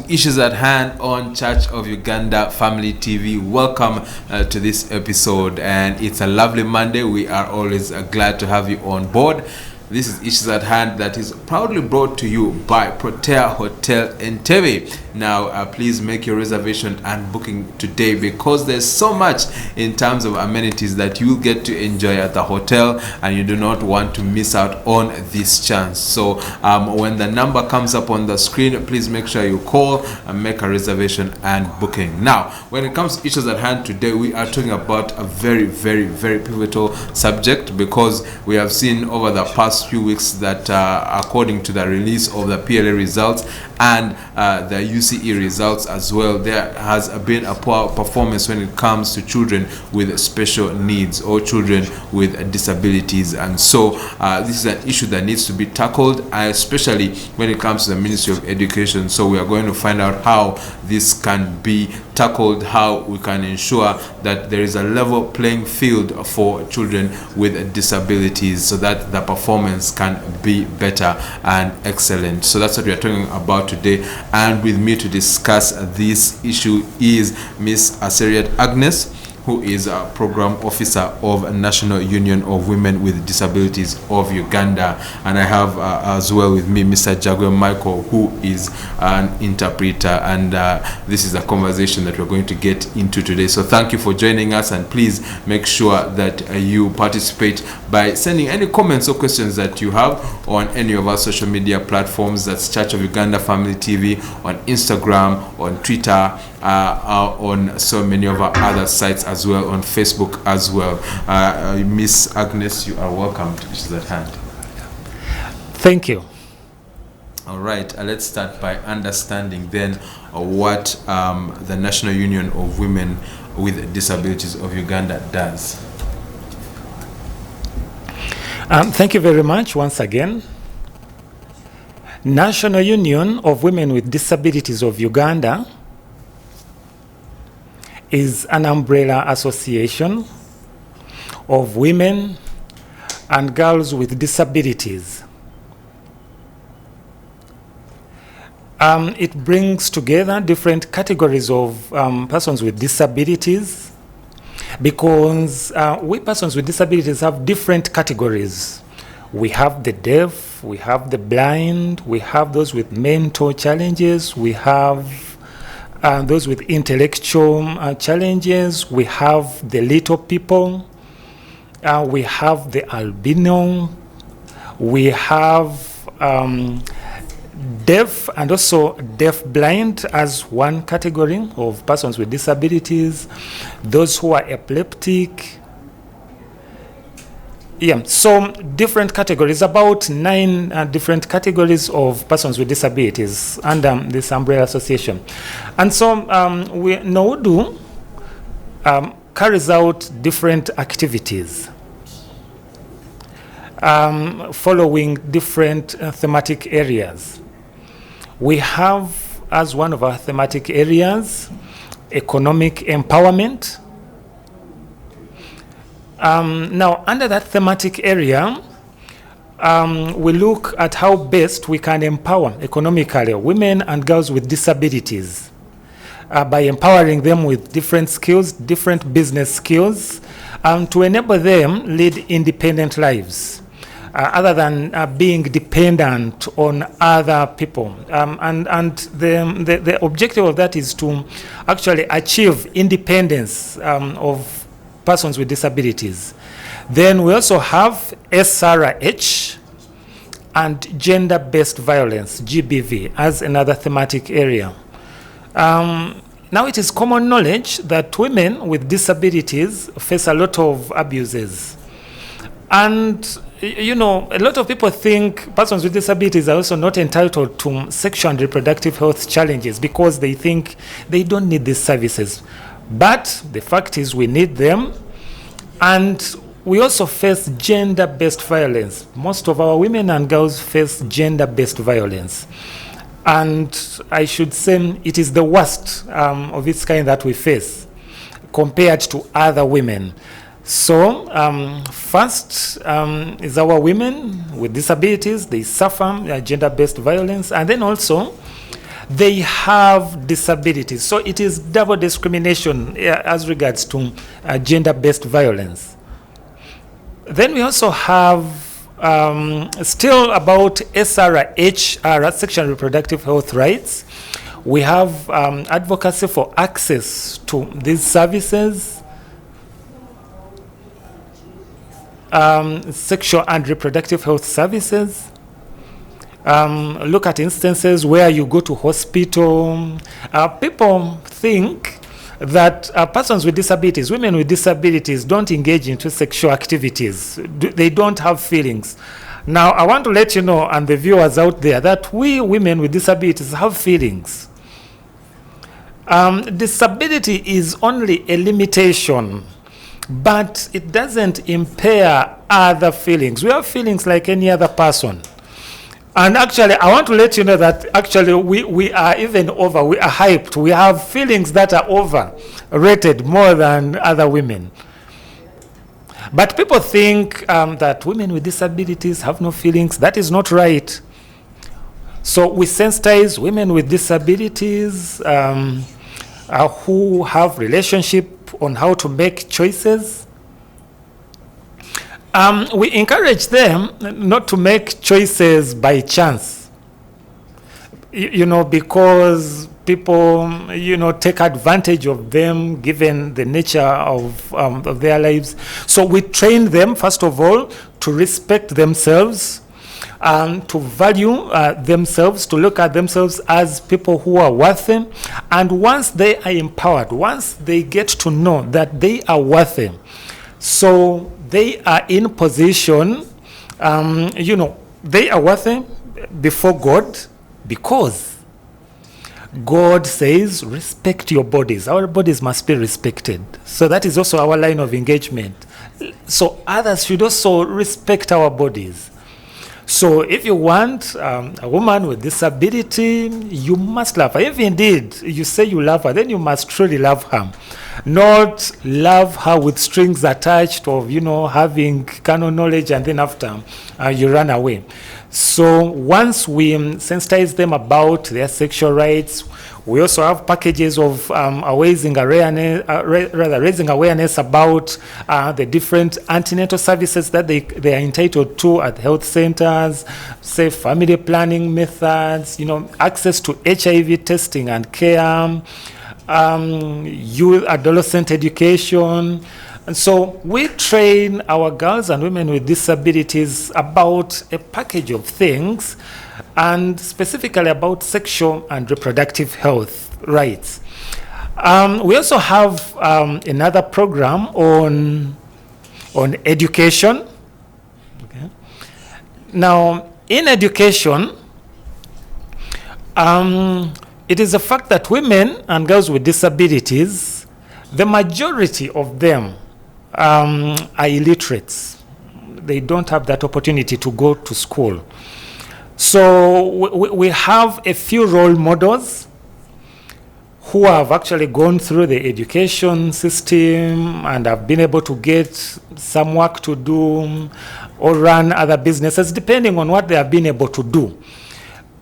Issues at Hand on Church of Uganda Family TV. Welcome to this episode, and it's a lovely Monday. We are always glad to have you on board. This is Issues at Hand that is proudly brought to you by Protea Hotel Entebbe. Now, please make your reservation and booking today, because there's so much in terms of amenities that you will get to enjoy at the hotel, and you do not want to miss out on this chance. So when the number comes up on the screen, please make sure you call and make a reservation and booking. Now, when it comes to Issues at Hand today, we are talking about a very, very, very pivotal subject, because we have seen over the past few weeks that according to the release of the PLA results and the UCE results as well, there has been a poor performance when it comes to children with special needs or children with disabilities. And so this is an issue that needs to be tackled, especially when it comes to the Ministry of Education. So we are going to find out how this can be tackled, how we can ensure that there is a level playing field for children with disabilities, so that the performance can be better and excellent. So that's what we are talking about today, and with me to discuss this issue is Miss Aserat Agnes, who is a program officer of National Union of Women with Disabilities of Uganda. And I have as well with me Mr. Jagwe Michael, who is an interpreter, and this is a conversation that we're going to get into today. So thank you for joining us, and please make sure that you participate by sending any comments or questions that you have on any of our social media platforms. That's Church of Uganda Family TV on Instagram, on Twitter, on so many of our other sites as well, on Facebook as well. Miss Agnes, you are welcome to Issues at Hand. Thank you. All right, let's start by understanding then what the National Union of Women with Disabilities of Uganda does. Thank you very much once again. National Union of Women with Disabilities of Uganda is an umbrella association of women and girls with disabilities. It brings together different categories of persons with disabilities, because we persons with disabilities have different categories. We have the deaf, we have the blind, we have those with mental challenges, we have those with intellectual challenges, we have the little people, we have the albino, we have deaf and also deaf-blind as one category of persons with disabilities, those who are epileptic. Yeah, so different categories, about 9 different categories of persons with disabilities under this umbrella association. And so NUWODU carries out different activities following different thematic areas. We have as one of our thematic areas economic empowerment. Now, under that thematic area, we look at how best we can empower economically women and girls with disabilities by empowering them with different skills, different business skills, to enable them lead independent lives, other than being dependent on other people. And the objective of that is to actually achieve independence of persons with disabilities. Then we also have SRH and gender-based violence, GBV, as another thematic area. Now, it is common knowledge that women with disabilities face a lot of abuses. And, you know, a lot of people think persons with disabilities are also not entitled to sexual and reproductive health challenges because they think they don't need these services. But the fact is we need them, and we also face gender-based violence. Most of our women and girls face gender-based violence. And I should say it is the worst of its kind that we face compared to other women. So first is our women with disabilities. They suffer gender-based violence. And then also they have disabilities. So it is double discrimination as regards to gender-based violence. Then we also have still about SRHR, Sexual and Reproductive Health Rights. We have advocacy for access to these services, sexual and reproductive health services. Look at instances where you go to hospital. People think that persons with disabilities, women with disabilities, don't engage into sexual activities. They don't have feelings. Now, I want to let you know, and the viewers out there, that we women with disabilities have feelings. Disability is only a limitation, but it doesn't impair other feelings. We have feelings like any other person. And actually, I want to let you know that actually we are even over, we are hyped. We have feelings that are overrated more than other women. But people think that women with disabilities have no feelings. That is not right. So we sensitize women with disabilities who have relationship on how to make choices. We encourage them not to make choices by chance, because people, take advantage of them given the nature of their lives. So we train them, first of all, to respect themselves, to value themselves, to look at themselves as people who are worthy. And once they are empowered, once they get to know that they are worthy, so they are in position, they are worthy before God, because God says, respect your bodies. Our bodies must be respected. So that is also our line of engagement. So others should also respect our bodies. So if you want a woman with disability, you must love her. If indeed you say you love her, then you must truly love her. Not love her with strings attached of, having carnal knowledge and then after you run away. So once we sensitize them about their sexual rights, we also have packages of raising awareness about the different antenatal services that they are entitled to at health centers, safe family planning methods, access to HIV testing and care, youth adolescent education. And so we train our girls and women with disabilities about a package of things, and specifically about sexual and reproductive health rights. We also have another program on education. Okay. Now, in education, it is a fact that women and girls with disabilities, the majority of them are illiterates. They don't have that opportunity to go to school. So we have a few role models who have actually gone through the education system and have been able to get some work to do or run other businesses, depending on what they have been able to do.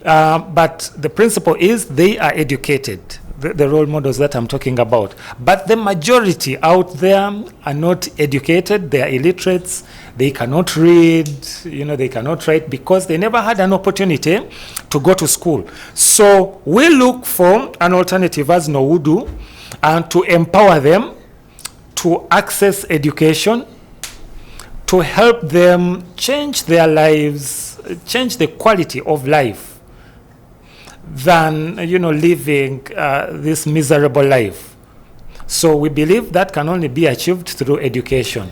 But the principle is they are educated, the role models that I'm talking about. But the majority out there are not educated, they are illiterates, they cannot read, they cannot write because they never had an opportunity to go to school. So we look for an alternative as NUWODU and to empower them to access education, to help them change their lives, change the quality of life, than living this miserable life. So we believe that can only be achieved through education.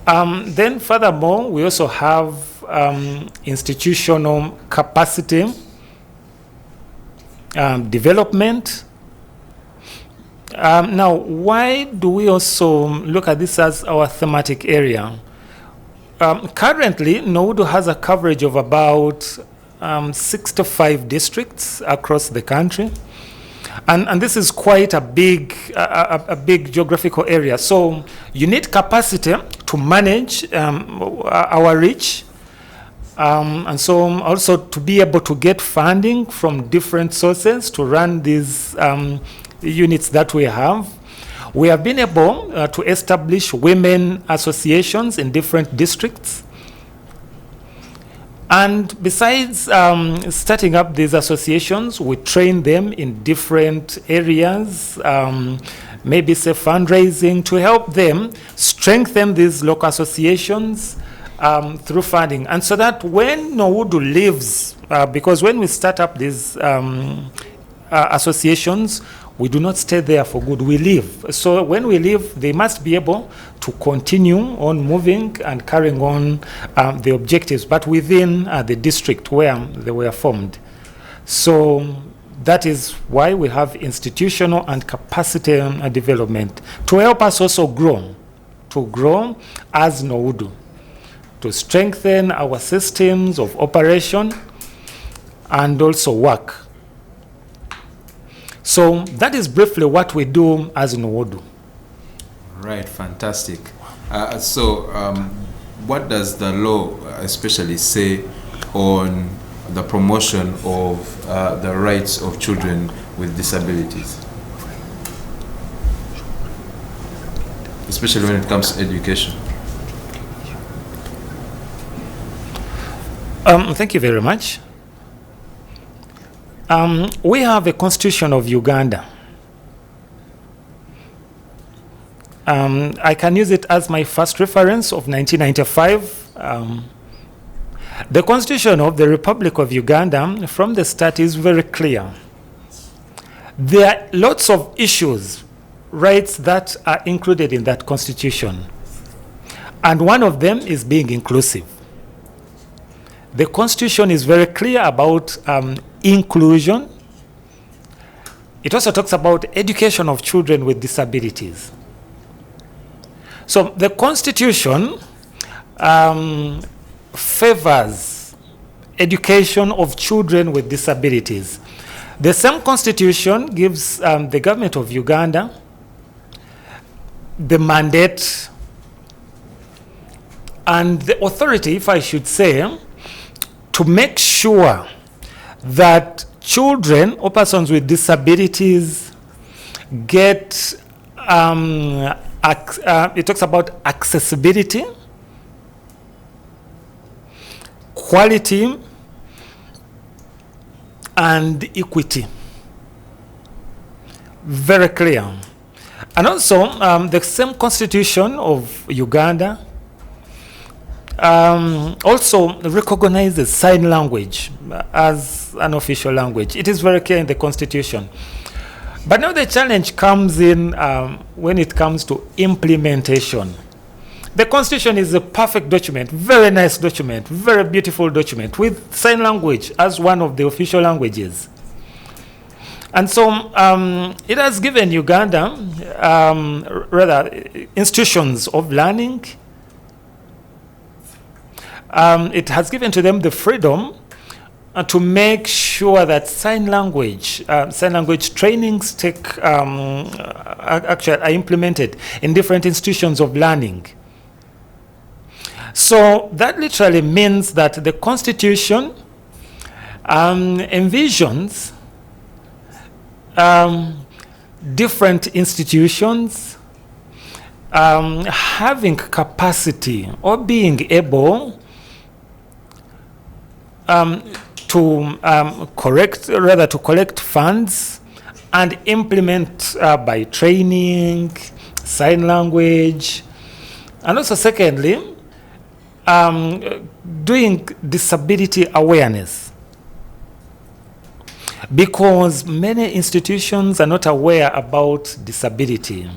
Then furthermore, we also have institutional capacity development. Now, why do we also look at this as our thematic area? Currently, NUWODU has a coverage of about 65 districts across the country, and this is quite a big geographical area. So you need capacity to manage our reach, And so also to be able to get funding from different sources to run these units that we have. We have been able to establish women associations in different districts. And besides starting up these associations, we train them in different areas, maybe say fundraising, to help them strengthen these local associations through funding. And so that when NUWODU leaves, because when we start up these associations, we do not stay there for good, we leave. So when we leave, they must be able to continue on moving and carrying on the objectives, but within the district where they were formed. So that is why we have institutional and capacity development to help us also grow, to grow as NUWODU, to strengthen our systems of operation and also work. So that is briefly what we do as NUWODU. Right, fantastic. What does the law especially say on the promotion of the rights of children with disabilities, especially when it comes to education? Thank you very much. We have a constitution of Uganda. I can use it as my first reference of 1995. The constitution of the Republic of Uganda from the start is very clear. There are lots of issues, rights that are included in that constitution. And one of them is being inclusive. The constitution is very clear about inclusion. It also talks about education of children with disabilities. So the constitution favors education of children with disabilities. The same constitution gives the government of Uganda the mandate and the authority, if I should say, to make sure that children or persons with disabilities get, it talks about accessibility, quality, and equity. Very clear. And also, the same constitution of Uganda also recognizes sign language as an official language. It is very clear in the constitution. But now the challenge comes in when it comes to implementation. The constitution is a perfect document, very nice document, very beautiful document with sign language as one of the official languages. And so it has given Uganda, rather, institutions of learning. It has given to them the freedom to make sure that sign language trainings actually are implemented in different institutions of learning. So that literally means that the Constitution envisions different institutions having capacity or being able to collect funds and implement by training, sign language, and also secondly, doing disability awareness. Because many institutions are not aware about disability,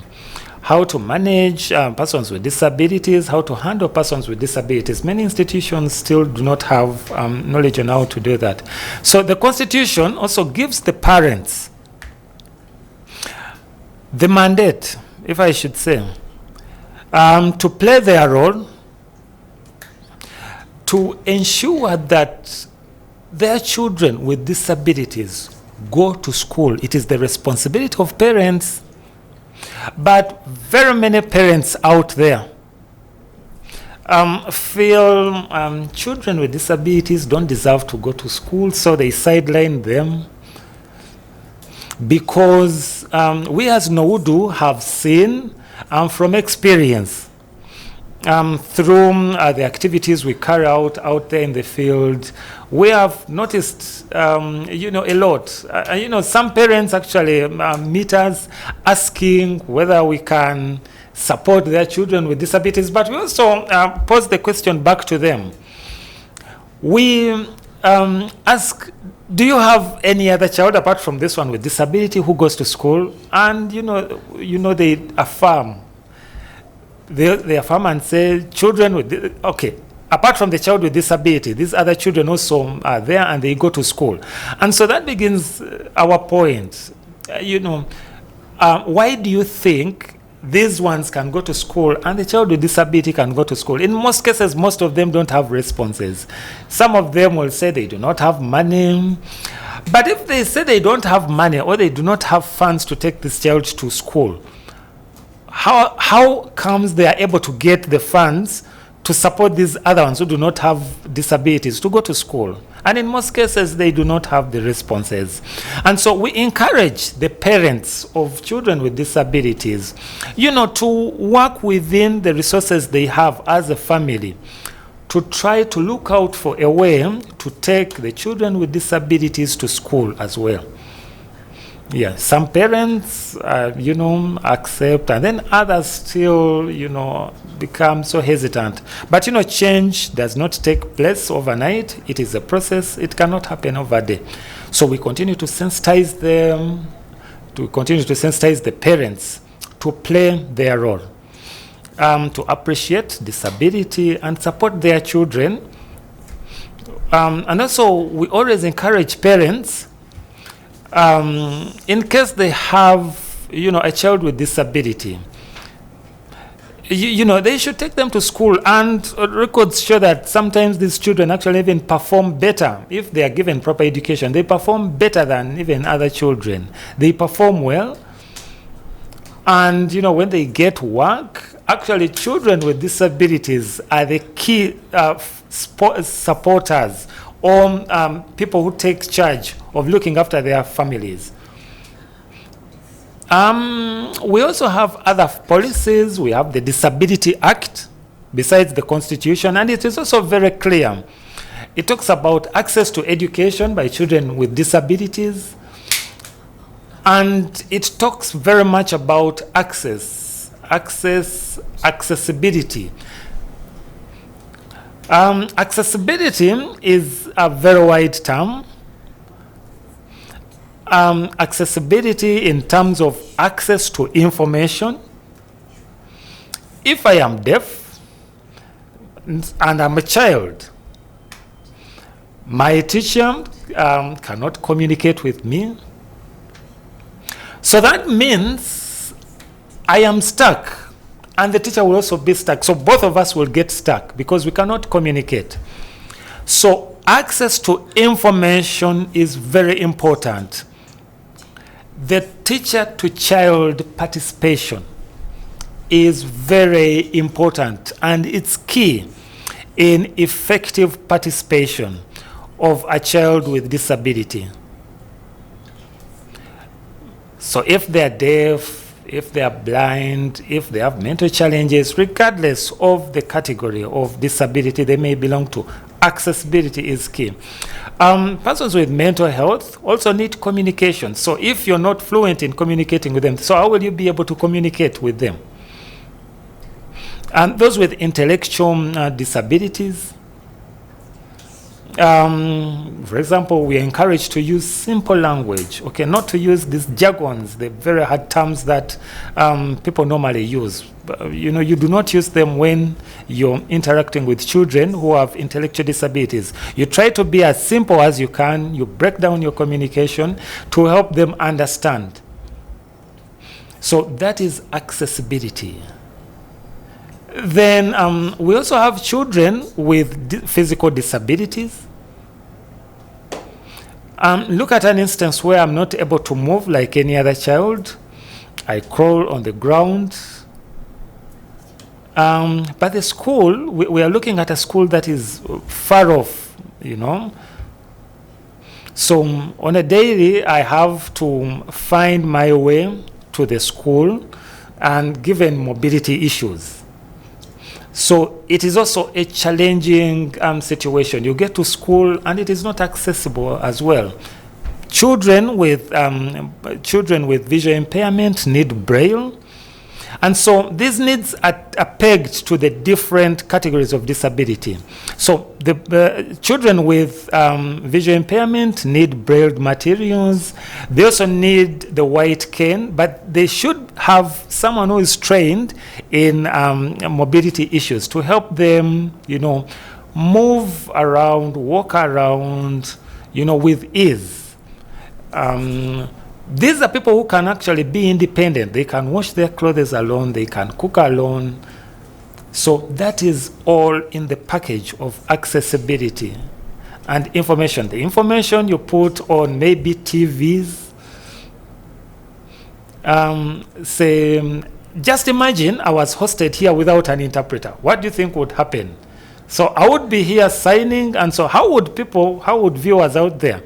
how to manage persons with disabilities, how to handle persons with disabilities. Many institutions still do not have knowledge on how to do that. So the Constitution also gives the parents the mandate, if I should say, to play their role to ensure that their children with disabilities go to school. It is the responsibility of parents. But very many parents out there feel children with disabilities don't deserve to go to school, so they sideline them. Because we as NUWODU have seen from experience through the activities we carry out there in the field, we have noticed, a lot. Some parents actually meet us asking whether we can support their children with disabilities, but we also pose the question back to them. We ask, do you have any other child apart from this one with disability who goes to school? And they affirm. They affirm and say, children with apart from the child with disability, these other children also are there and they go to school. And so that begins our point. Why do you think these ones can go to school and the child with disability can go to school? In most cases, most of them don't have responses. Some of them will say they do not have money. But if they say they don't have money or they do not have funds to take this child to school, how comes they are able to get the funds to support these other ones who do not have disabilities to go to school? And in most cases, they do not have the responses. And so we encourage the parents of children with disabilities, to work within the resources they have as a family to try to look out for a way to take the children with disabilities to school as well. Yeah, some parents, accept, and then others still, become so hesitant. But, change does not take place overnight. It is a process. It cannot happen overnight. So we continue to sensitize them, to continue to sensitize the parents to play their role, to appreciate disability and support their children. And also, we always encourage parents, in case they have, a child with disability, they should take them to school. And records show that sometimes these children actually even perform better if they are given proper education. They perform better than even other children. They perform well. And, when they get work, actually children with disabilities are the key supporters or people who take charge of looking after their families. We also have other policies. We have the Disability Act besides the Constitution, and it is also very clear. It talks about access to education by children with disabilities, and it talks very much about accessibility. Accessibility is a very wide term. Accessibility in terms of access to information. If I am deaf and I'm a child, my teacher cannot communicate with me. So that means I am stuck. And the teacher will also be stuck. So both of us will get stuck because we cannot communicate. So access to information is very important. The teacher-to-child participation is very important, and it's key in effective participation of a child with disability. So if they're deaf, if they are blind, if they have mental challenges, regardless of the category of disability they may belong to, accessibility is key. Persons with mental health also need communication. So if you're not fluent in communicating with them, so how will you be able to communicate with them? And those with intellectual disabilities, for example, we are encouraged to use simple language, not to use these jargons, the very hard terms that people normally use. You do not use them when you're interacting with children who have intellectual disabilities. You try to be as simple as you can. You break down your communication to help them understand. So that is accessibility. Then we also have children with physical disabilities. Look at an instance where I'm not able to move like any other child. I crawl on the ground. But the school, we are looking at a school that is far off, you know. So on a daily, I have to find my way to the school, and given mobility issues. So it is also a challenging situation. You get to school and it is not accessible as well. Children with visual impairment need braille. And so these needs are pegged to the different categories of disability. So the children with visual impairment need braille materials. They also need the white cane, but they should have someone who is trained in mobility issues to help them, you know, move around, walk around, you know, with ease. These are people who can actually be independent. They can wash their clothes alone. They can cook alone. So that is all in the package of accessibility and information. The information you put on maybe TVs. Say, just imagine I was hosted here without an interpreter. What do you think would happen? So I would be here signing, and so how would viewers out there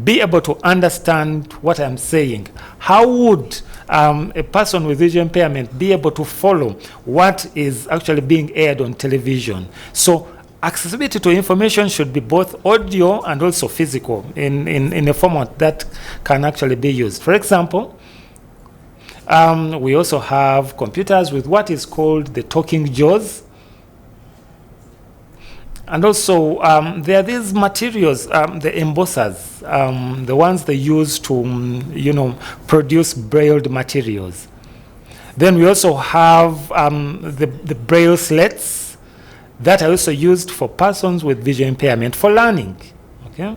be able to understand what I'm saying? How would a person with visual impairment be able to follow what is actually being aired on television? So accessibility to information should be both audio and also physical in a format that can actually be used. For example, we also have computers with what is called the talking jaws. And also, there are these materials, the embossers, the ones they use to, you know, produce brailled materials. Then we also have the braille slates that are also used for persons with visual impairment for learning. Okay.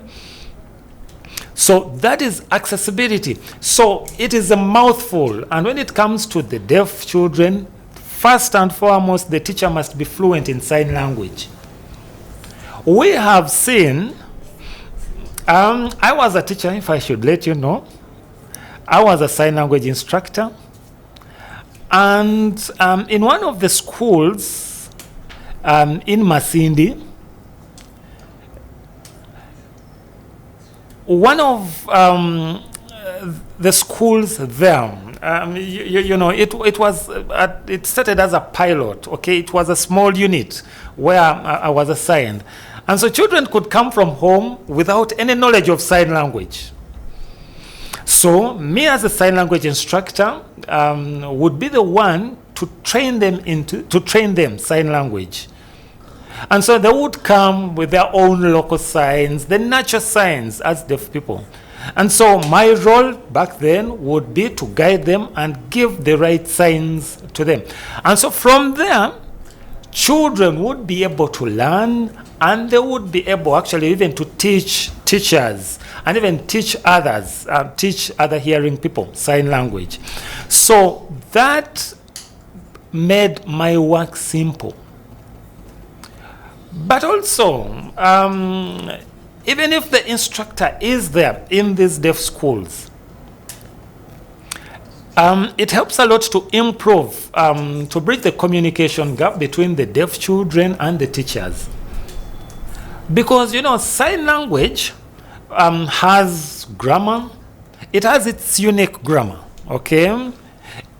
So that is accessibility. So it is a mouthful. And when it comes to the deaf children, first and foremost, the teacher must be fluent in sign language. We have seen, I was a teacher, if I should let you know. I was a sign language instructor. And in one of the schools in Masindi, one of the schools there, you know, it started as a pilot, okay? It was a small unit where I was assigned. And so children could come from home without any knowledge of sign language. So me as a sign language instructor would be the one to train them sign language. And so they would come with their own local signs, the natural signs as deaf people. And so my role back then would be to guide them and give the right signs to them. And so from there, children would be able to learn, and they would be able actually even to teach teachers and even teach others, teach other hearing people sign language. So that made my work simple. But also, even if the instructor is there in these deaf schools, it helps a lot to improve, to bridge the communication gap between the deaf children and the teachers. Because, you know, sign language has grammar. It has its unique grammar, okay?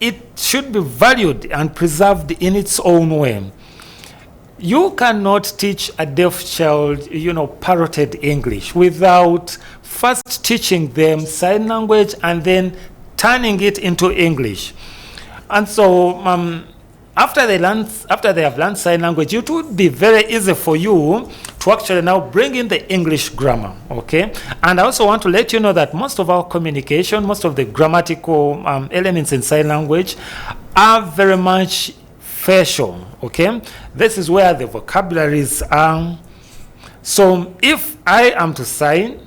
It should be valued and preserved in its own way. You cannot teach a deaf child, you know, parroted English without first teaching them sign language and then turning it into English. And so after they have learned sign language, it would be very easy for you to actually now bring in the English grammar, okay? And I also want to let you know that most of our communication, most of the grammatical elements in sign language are very much facial, okay? This is where the vocabularies are. So if I am to sign,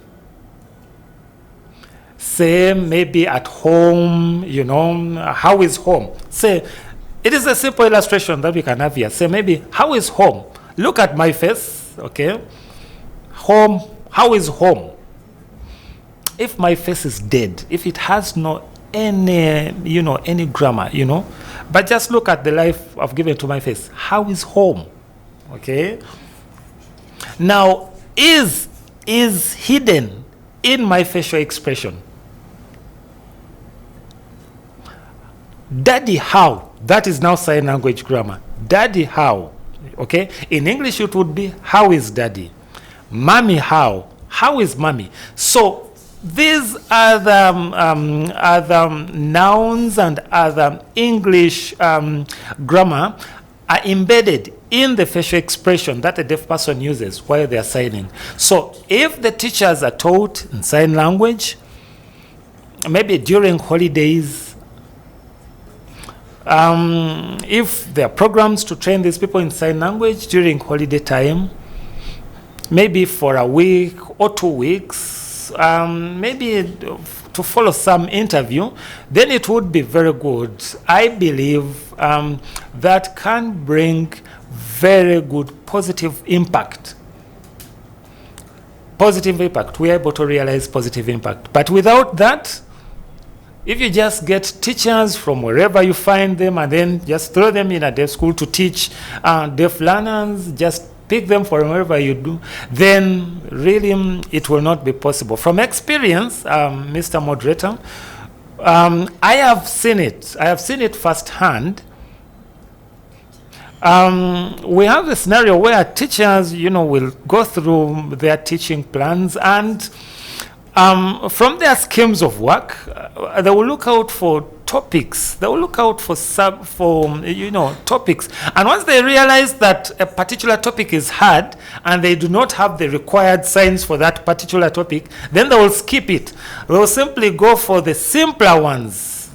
say maybe at home, you know, how is home? Say, it is a simple illustration that we can have here. Say maybe, how is home? Look at my face, okay? Home, how is home? If my face is dead, if it has no any grammar, But just look at the life I've given to my face. How is home? Okay. Now, is hidden in my facial expression. Daddy, how? That is now sign language grammar. Daddy, how? Okay. In English, it would be, how is daddy? Mommy, how? How is mommy? So these are the nouns and other English grammar are embedded in the facial expression that a deaf person uses while they are signing. So if the teachers are taught in sign language, maybe during holidays, if there are programs to train these people in sign language during holiday time, maybe for a week or 2 weeks, maybe to follow some interview, then it would be very good. I believe that can bring very good positive impact. Positive impact. We are able to realize positive impact. But without that, if you just get teachers from wherever you find them and then just throw them in a deaf school to teach deaf learners, just pick them from wherever you do, then really it will not be possible. From experience, Mr. Moderator, I have seen it. I have seen it firsthand. We have a scenario where teachers, will go through their teaching plans and from their schemes of work, they will look out for topics. They will look out for topics. And once they realize that a particular topic is hard and they do not have the required signs for that particular topic, then they will skip it. They will simply go for the simpler ones.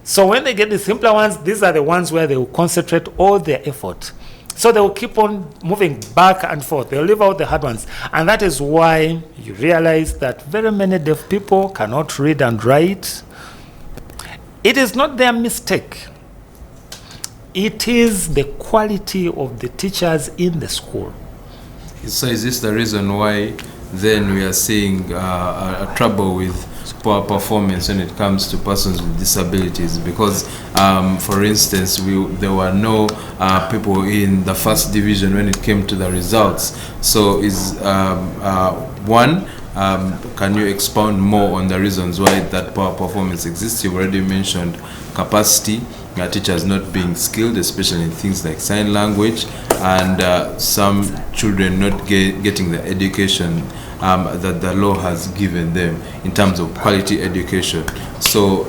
So when they get the simpler ones, these are the ones where they will concentrate all their effort. So they will keep on moving back and forth. They'll leave out the hard ones. And that is why you realize that very many deaf people cannot read and write. It is not their mistake. It is the quality of the teachers in the school. So is this the reason why then we are seeing a trouble with poor performance when it comes to persons with disabilities? Because for instance, there were no people in the first division when it came to the results. So is can you expound more on the reasons why that poor performance exists? You've already mentioned capacity, teachers not being skilled, especially in things like sign language, and some children not getting the education that the law has given them in terms of quality education. So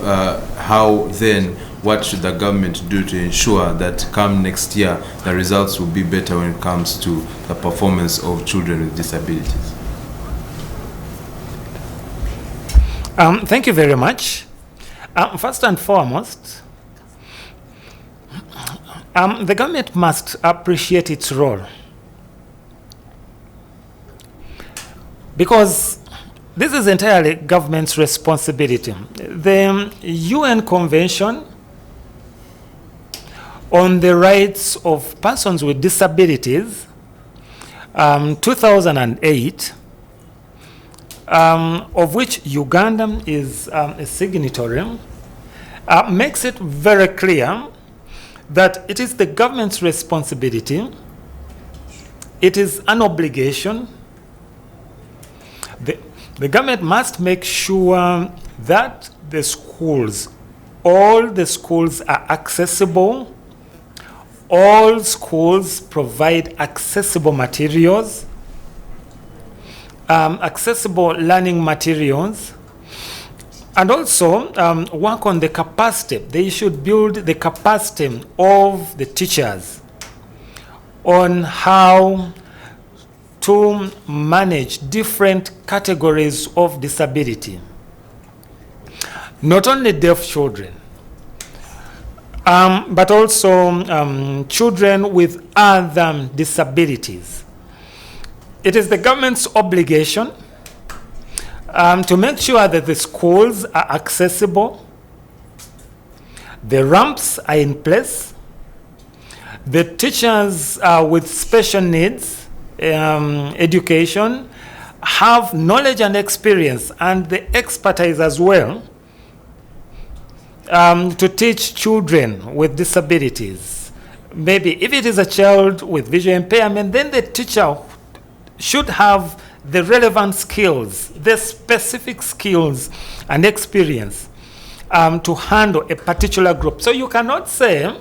what should the government do to ensure that come next year the results will be better when it comes to the performance of children with disabilities? Thank you very much. First and foremost, the government must appreciate its role, because this is entirely government's responsibility. The UN Convention on the Rights of Persons with Disabilities, 2008, of which Uganda is a signatory, makes it very clear that it is the government's responsibility, it is an obligation. The government must make sure that the schools, all the schools are accessible, all schools provide accessible materials, accessible learning materials, and also work on the capacity. They should build the capacity of the teachers on how to manage different categories of disability. Not only deaf children, but also children with other disabilities. It is the government's obligation to make sure that the schools are accessible, the ramps are in place, the teachers with special needs education have knowledge and experience and the expertise as well to teach children with disabilities. Maybe if it is a child with visual impairment, then the teacher should have the relevant skills, the specific skills and experience to handle a particular group. So you cannot say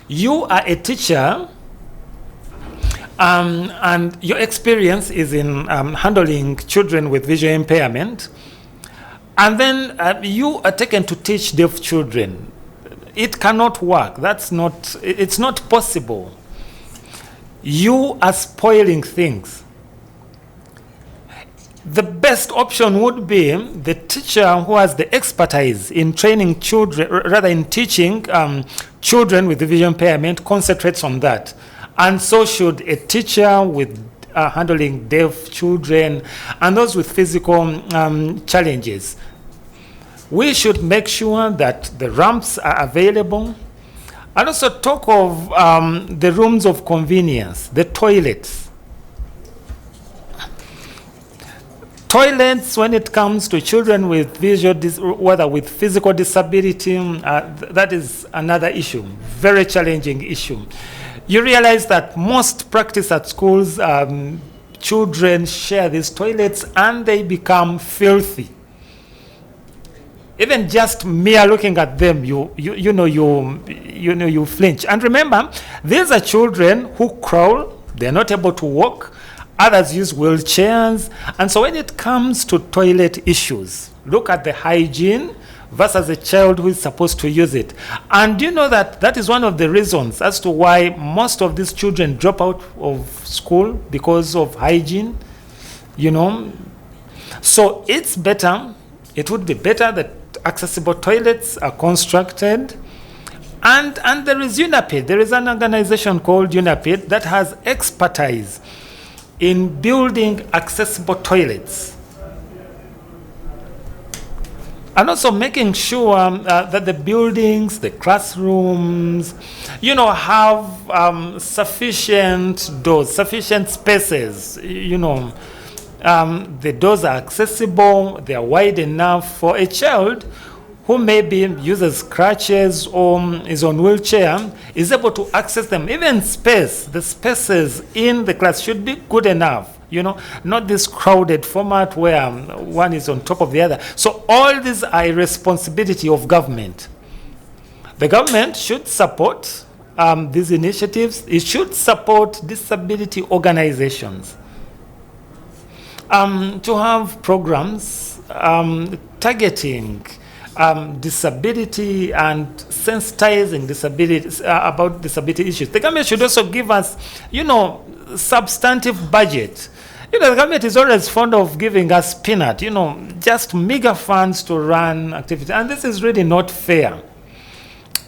you are a teacher and your experience is in handling children with visual impairment, and then you are taken to teach deaf children. It cannot work. It's not possible. You are spoiling things. The best option would be the teacher who has the expertise in training children, rather in teaching children with visual impairment, concentrates on that. And so should a teacher with handling deaf children and those with physical challenges. We should make sure that the ramps are available, and also talk of the rooms of convenience, the toilets. Toilets, when it comes to children with whether with physical disability, that is another issue, very challenging issue. You realize that most practice at schools, children share these toilets and they become filthy. Even just mere looking at them, you flinch. And remember, these are children who crawl, they're not able to walk. Others use wheelchairs. And so when it comes to toilet issues, look at the hygiene versus a child who is supposed to use it. And you know that is one of the reasons as to why most of these children drop out of school, because of hygiene, So it would be better that accessible toilets are constructed. And there is UNAPID. There is an organization called UNAPID that has expertise in building accessible toilets, and also making sure that the buildings, the classrooms, have sufficient doors, sufficient spaces. The doors are accessible, they are wide enough for a child who maybe uses crutches or is on wheelchair, is able to access them. Even the spaces in the class should be good enough, not this crowded format where one is on top of the other. So all these are a responsibility of government. The government should support these initiatives. It should support disability organizations to have programs targeting disability and sensitizing disabilities about disability issues. The government should also give us, substantive budget. The government is always fond of giving us peanut, just meager funds to run activities. And this is really not fair.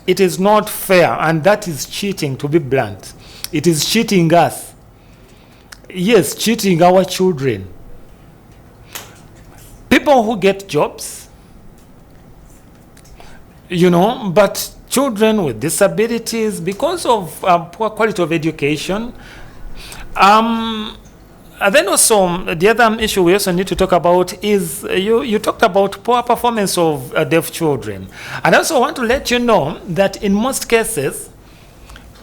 It is not fair, and that is cheating, to be blunt. It is cheating us. Yes, cheating our children. People who get jobs, but children with disabilities, because of poor quality of education. And then also, the other issue we also need to talk about is, you talked about poor performance of deaf children. And I also want to let you know that in most cases,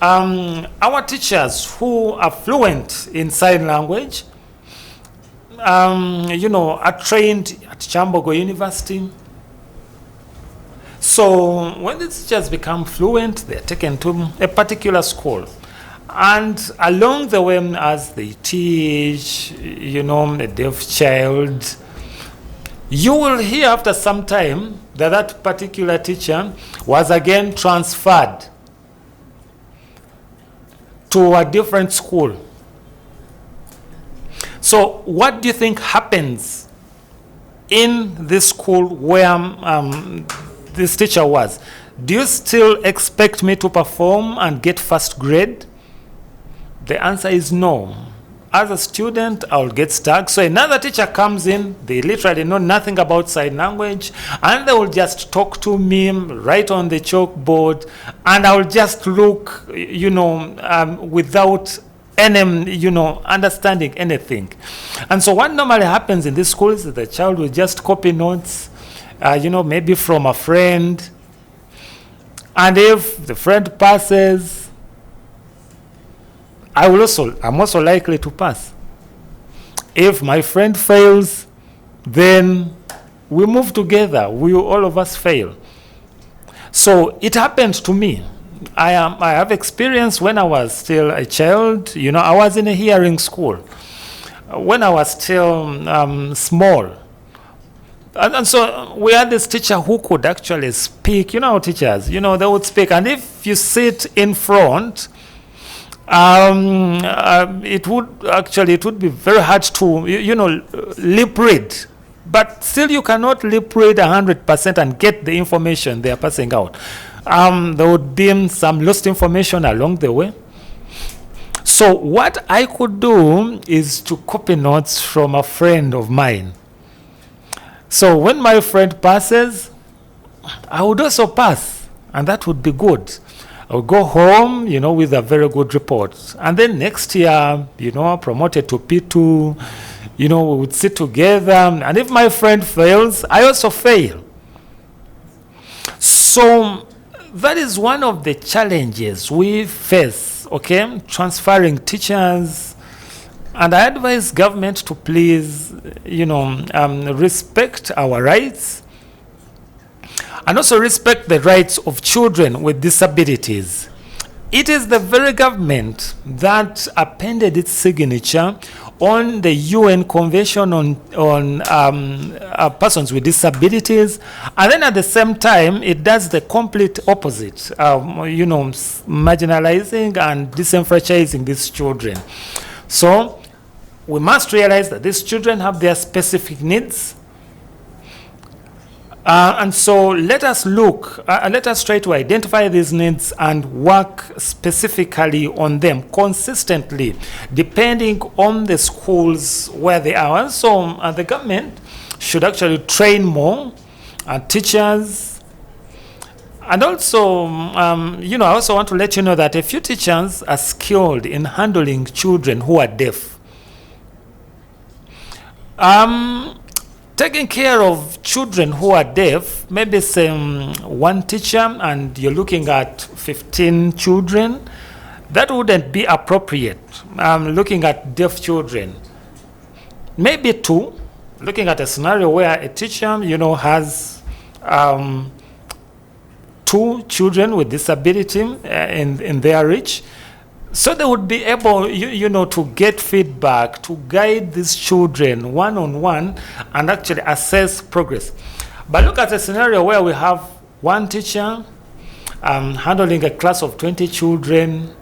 our teachers who are fluent in sign language, are trained at Chambogo University. So when the teachers become fluent, they're taken to a particular school. And along the way, as they teach, a deaf child, you will hear after some time that particular teacher was again transferred to a different school. So what do you think happens in this school where this teacher was? Do you still expect me to perform and get first grade? The answer is no. As a student, I'll get stuck. So another teacher comes in, they literally know nothing about sign language, and they will just talk to me right on the chalkboard, and I'll just look, without any, understanding anything. And so what normally happens in these schools is the child will just copy notes, maybe from a friend. And if the friend passes, I'm also likely to pass. If my friend fails, then we move together. All of us fail. So it happened to me. I have experience when I was still a child. I was in a hearing school when I was still small. And so we had this teacher who could actually speak. Teachers, they would speak. And if you sit in front, it would be very hard to, lip read. But still you cannot lip read 100% and get the information they are passing out. There would be some lost information along the way. So what I could do is to copy notes from a friend of mine. So when my friend passes, I would also pass, and that would be good. I would go home, with a very good report. And then next year, promoted to P2, we would sit together. And if my friend fails, I also fail. So that is one of the challenges we face, transferring teachers. And I advise government to please, respect our rights and also respect the rights of children with disabilities. It is the very government that appended its signature on the UN Convention on persons with disabilities, and then at the same time, it does the complete opposite, marginalizing and disenfranchising these children. So we must realize that these children have their specific needs. And so let us try to identify these needs and work specifically on them consistently, depending on the schools where they are. So the government should actually train more teachers. And also, I also want to let you know that a few teachers are skilled in handling children who are deaf. Taking care of children who are deaf, maybe say one teacher and you're looking at 15 children, that wouldn't be appropriate. Looking at deaf children, maybe two, looking at a scenario where a teacher, has two children with disability in their reach. So they would be able, to get feedback, to guide these children one-on-one and actually assess progress. But look at a scenario where we have one teacher handling a class of 20 children.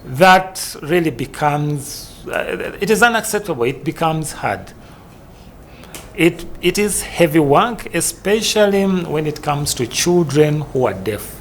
That really becomes, it is unacceptable. It becomes hard. It is heavy work, especially when it comes to children who are deaf.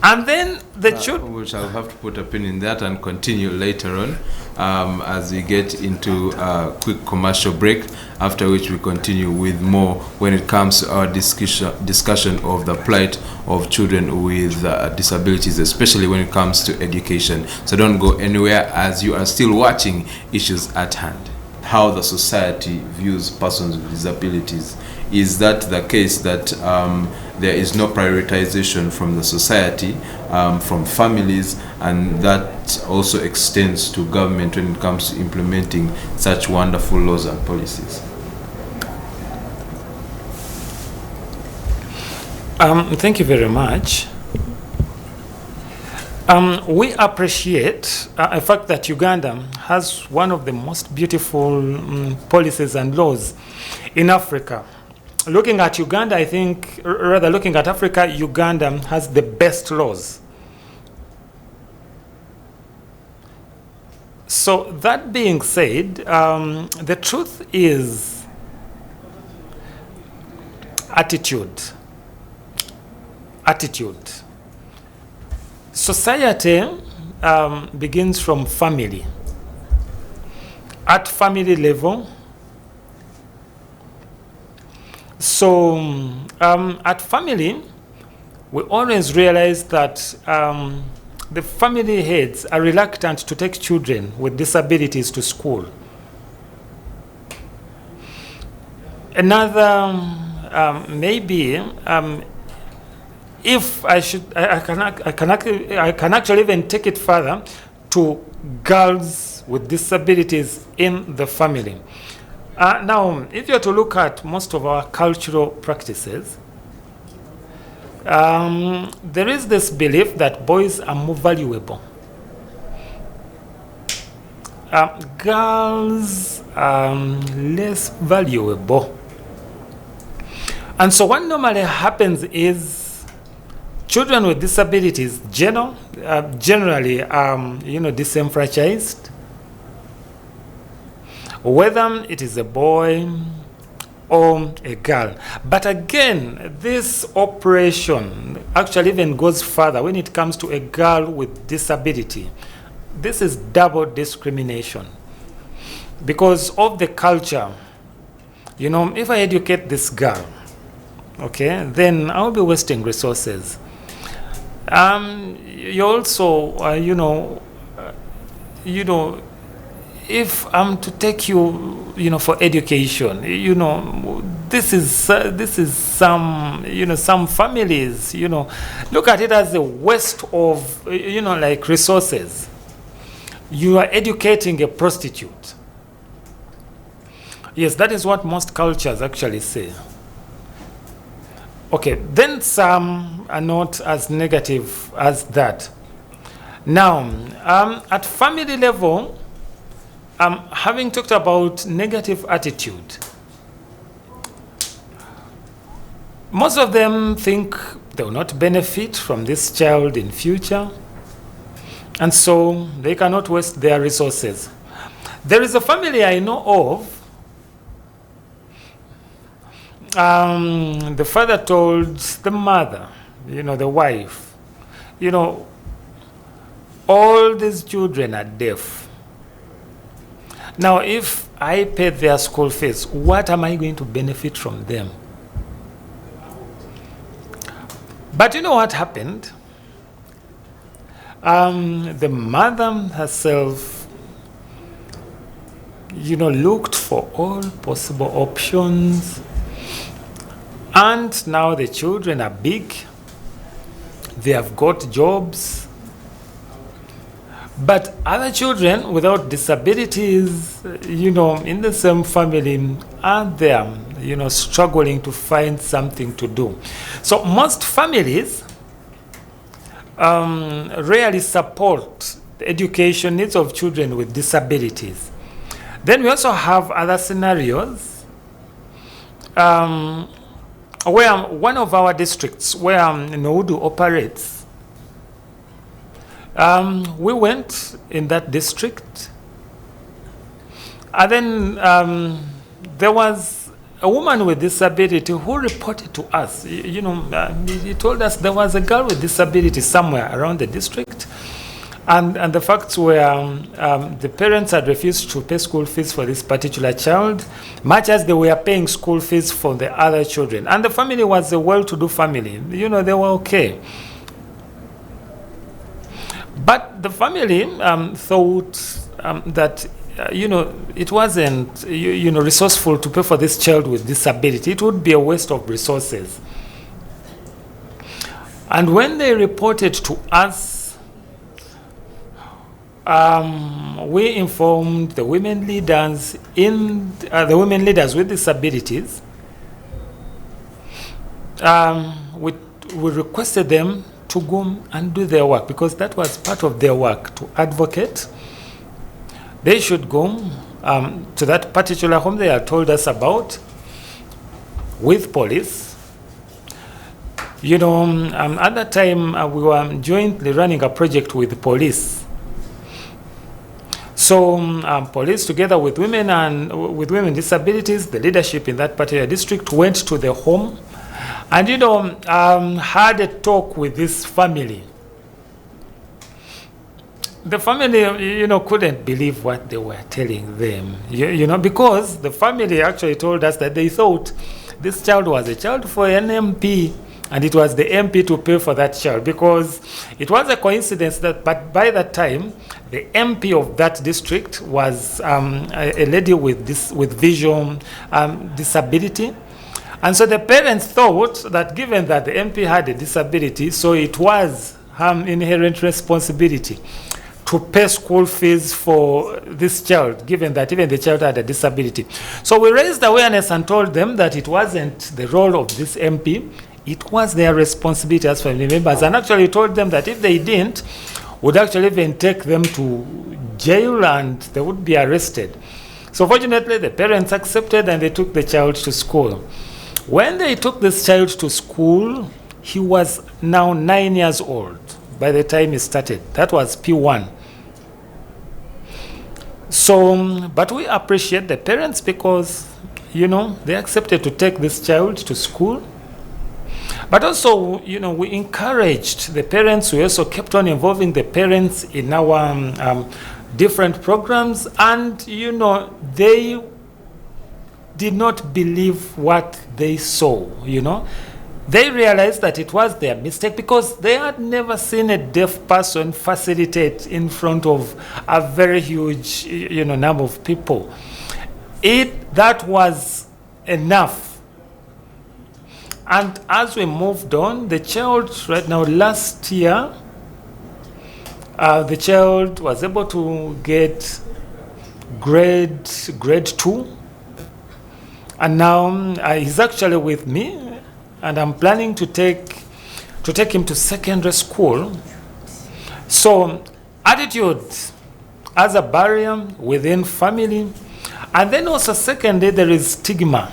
And then the children... Which I'll have to put a pin in that and continue later on as we get into a quick commercial break, after which we continue with more when it comes to our discussion of the plight of children with disabilities, especially when it comes to education. So don't go anywhere as you are still watching Issues at Hand. How the society views persons with disabilities. Is that the case that there is no prioritization from the society, from families, and that also extends to government when it comes to implementing such wonderful laws and policies? Thank you very much. We appreciate the fact that Uganda has one of the most beautiful policies and laws in Africa. Looking at Uganda, I think, rather looking at Africa, Uganda has the best laws. So that being said, the truth is attitude. Society begins from family. At family level, so at family, we always realize that the family heads are reluctant to take children with disabilities to school. Another, maybe, if I should, I can actually even take it further to girls with disabilities in the family. Now, if you're to look at most of our cultural practices, there is this belief that boys are more valuable. Girls are less valuable. And so what normally happens is children with disabilities generally disenfranchised, whether it is a boy or a girl. But again, this operation actually even goes further when it comes to a girl with disability. This is double discrimination because of the culture. If I educate this girl, okay, then I'll be wasting resources. You also, if I'm to take you, for education, this is some families, look at it as a waste of, like resources. You are educating a prostitute. Yes, that is what most cultures actually say. Okay, then some are not as negative as that. Now, at family level, having talked about negative attitude, most of them think they will not benefit from this child in future, and so they cannot waste their resources. There is a family I know of. The father told the mother, the wife, all these children are deaf. Now, if I pay their school fees, what am I going to benefit from them? But you know what happened? The mother herself, looked for all possible options. And now the children are big. They have got jobs. But other children without disabilities, in the same family are there, struggling to find something to do. So most families rarely support the education needs of children with disabilities. Then we also have other scenarios where one of our districts where NUWODU operates, we went in that district, and then there was a woman with disability who reported to us. He told us there was a girl with disability somewhere around the district, and the facts were the parents had refused to pay school fees for this particular child, much as they were paying school fees for the other children. And the family was a well-to-do family. They were okay. But the family thought that, it wasn't, resourceful to pay for this child with disability. It would be a waste of resources. And when they reported to us, we informed the women leaders with disabilities. We requested them to go and do their work, because that was part of their work, to advocate. They should go to that particular home they had told us about with police. At that time, we were jointly running a project with the police. So police, together with women and with women with disabilities, the leadership in that particular district went to the home and had a talk with this family. The family, couldn't believe what they were telling them, because the family actually told us that they thought this child was a child for an MP and it was the MP to pay for that child, because it was a coincidence that, but by that time, the MP of that district was a lady with visual disability. And so the parents thought that given that the MP had a disability, so it was her inherent responsibility to pay school fees for this child, given that even the child had a disability. So we raised awareness and told them that it wasn't the role of this MP, it was their responsibility as family members, and actually told them that if they didn't, would actually even take them to jail and they would be arrested. So fortunately, the parents accepted and they took the child to school. When they took this child to school, he was now 9 years old by the time he started. That was P1. So, but we appreciate the parents because, you know, they accepted to take this child to school. But also, you know, we encouraged the parents. We also kept on involving the parents in our different programs. And, you know, they did not believe what they saw, you know. They realized that it was their mistake because they had never seen a deaf person facilitate in front of a very huge, you know, number of people. That was enough. And as we moved on, the child right now, last year, the child was able to get grade 2. And now he's actually with me. And I'm planning to take him to secondary school. So attitude as a barrier within family. And then also secondly, there is stigma.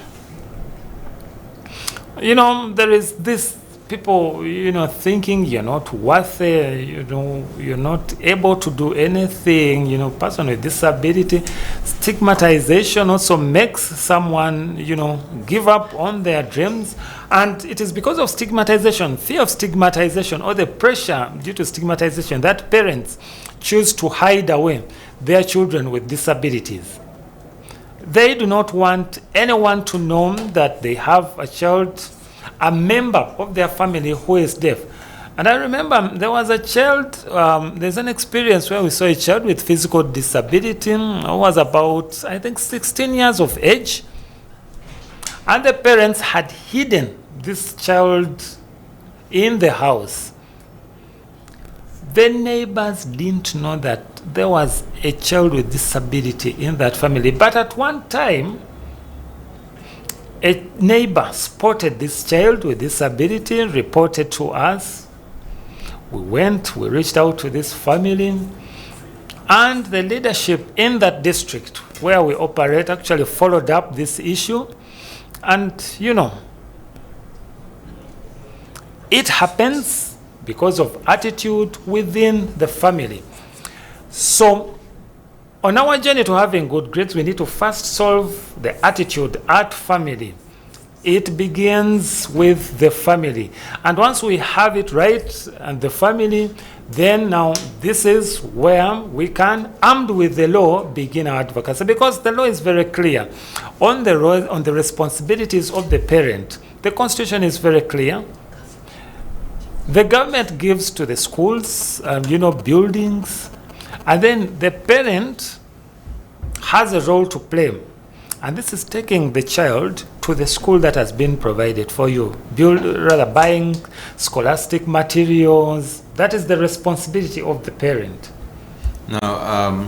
You know, there is this people, you know, thinking you're not worth it, you know, you're not able to do anything, you know, person with disability. Stigmatization also makes someone, you know, give up on their dreams. And it is because of stigmatization, fear of stigmatization, or the pressure due to stigmatization that parents choose to hide away their children with disabilities. They do not want anyone to know that they have a child, a member of their family who is deaf. And I remember there was a child, there's an experience where we saw a child with physical disability who was about, I think, 16 years of age. And the parents had hidden this child in the house. The neighbors didn't know that there was a child with disability in that family. But at one time, a neighbor spotted this child with disability, reported to us. We reached out to this family, and the leadership in that district where we operate actually followed up this issue. And, you know, it happens because of attitude within the family. So, on our journey to having good grades, we need to first solve the attitude at family. It begins with the family. And once we have it right and the family, then now this is where we can, armed with the law, begin our advocacy. Because the law is very clear on the responsibilities of the parent. The Constitution is very clear. The government gives to the schools, buildings, and then the parent has a role to play. And this is taking the child to the school that has been provided for you. Buying scholastic materials. That is the responsibility of the parent. Now,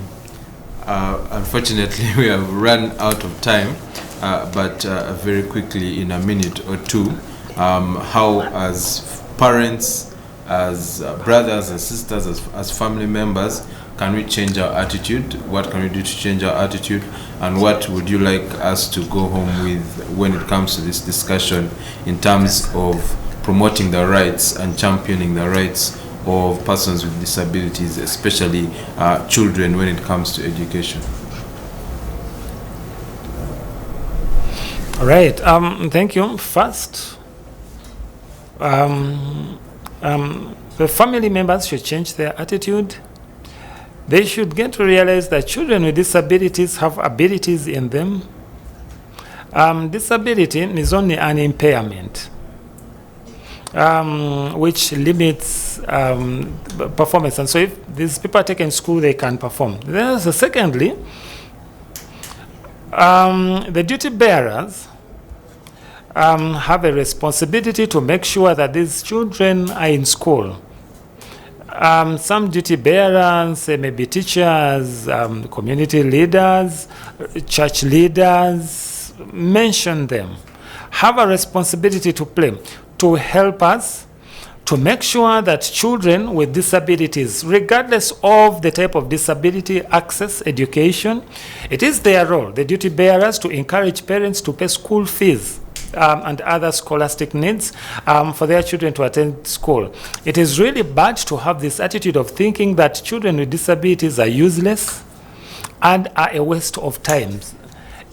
unfortunately, we have run out of time, but very quickly, in a minute or two, how as parents, as brothers and sisters, as family members, can we change our attitude? What can we do to change our attitude? And what would you like us to go home with when it comes to this discussion in terms of promoting the rights and championing the rights of persons with disabilities, especially children, when it comes to education? All right. Thank you. First, the family members should change their attitude. They should get to realize that children with disabilities have abilities in them. Disability is only an impairment. which limits performance. And so if these people are taken to school, they can perform. Then, so secondly, the duty bearers have a responsibility to make sure that these children are in school. Some duty bearers, they may be teachers, community leaders, church leaders, mention them, have a responsibility to play, to help us to make sure that children with disabilities, regardless of the type of disability, access education. It is their role, the duty bearers, to encourage parents to pay school fees and other scholastic needs for their children to attend school. It is really bad to have this attitude of thinking that children with disabilities are useless and are a waste of time.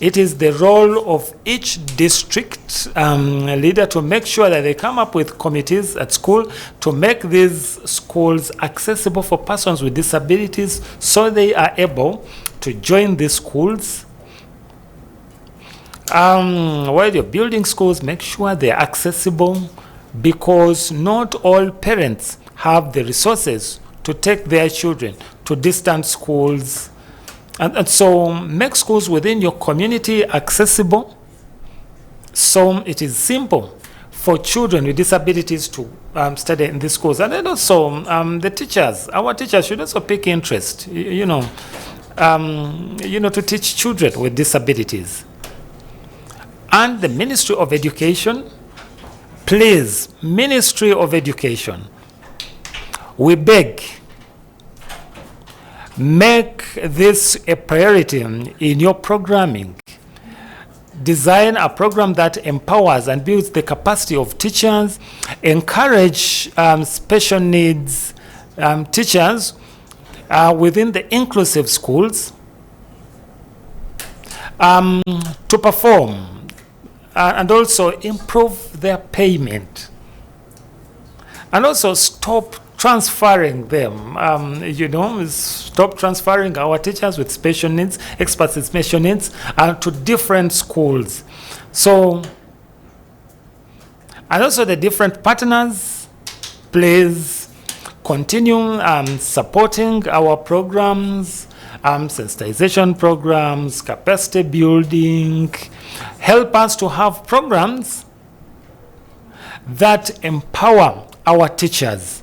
It is the role of each district leader to make sure that they come up with committees at school to make these schools accessible for persons with disabilities, so they are able to join these schools. While you're building schools, make sure they're accessible, because not all parents have the resources to take their children to distant schools. And so make schools within your community accessible, so it is simple for children with disabilities to study in these schools. And then also the teachers, our teachers should also pick interest, to teach children with disabilities. And the Ministry of Education, please, Ministry of Education, we beg, make this a priority in your programming. Design a program that empowers and builds the capacity of teachers. Encourage special needs teachers within the inclusive schools to perform and also improve their payment. And also stop transferring them, stop transferring our teachers with special needs, experts in special needs, to different schools. So, and also the different partners, please continue supporting our programs, sensitization programs, capacity building. Help us to have programs that empower our teachers,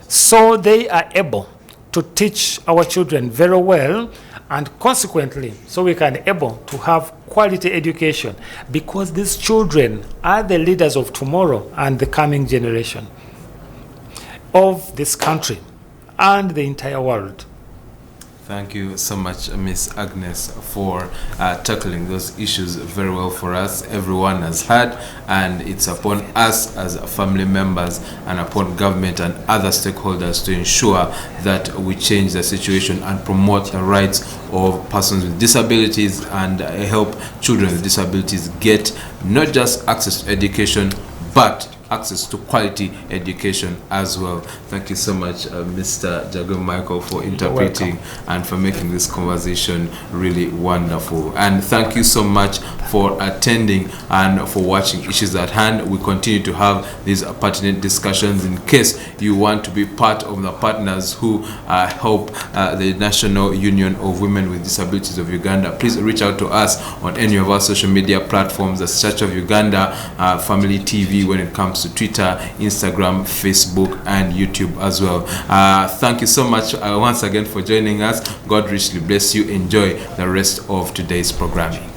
so they are able to teach our children very well, and consequently, so we can able to have quality education, because these children are the leaders of tomorrow and the coming generation of this country and the entire world. Thank you so much, Miss Agnes, for tackling those issues very well for us. Everyone has heard, and it's upon us as family members and upon government and other stakeholders to ensure that we change the situation and promote the rights of persons with disabilities and help children with disabilities get not just access to education, but access to quality education as well. Thank you so much, Mr. Jago Michael, for interpreting and for making this conversation really wonderful. And thank you so much for attending and for watching Issues at Hand. We continue to have these pertinent discussions. In case you want to be part of the partners who help the National Union of Women with Disabilities of Uganda, please reach out to us on any of our social media platforms, the Church of Uganda Family TV, when it comes to Twitter, Instagram, Facebook, and YouTube as well. Thank you so much once again for joining us. God richly bless you. Enjoy the rest of today's programming.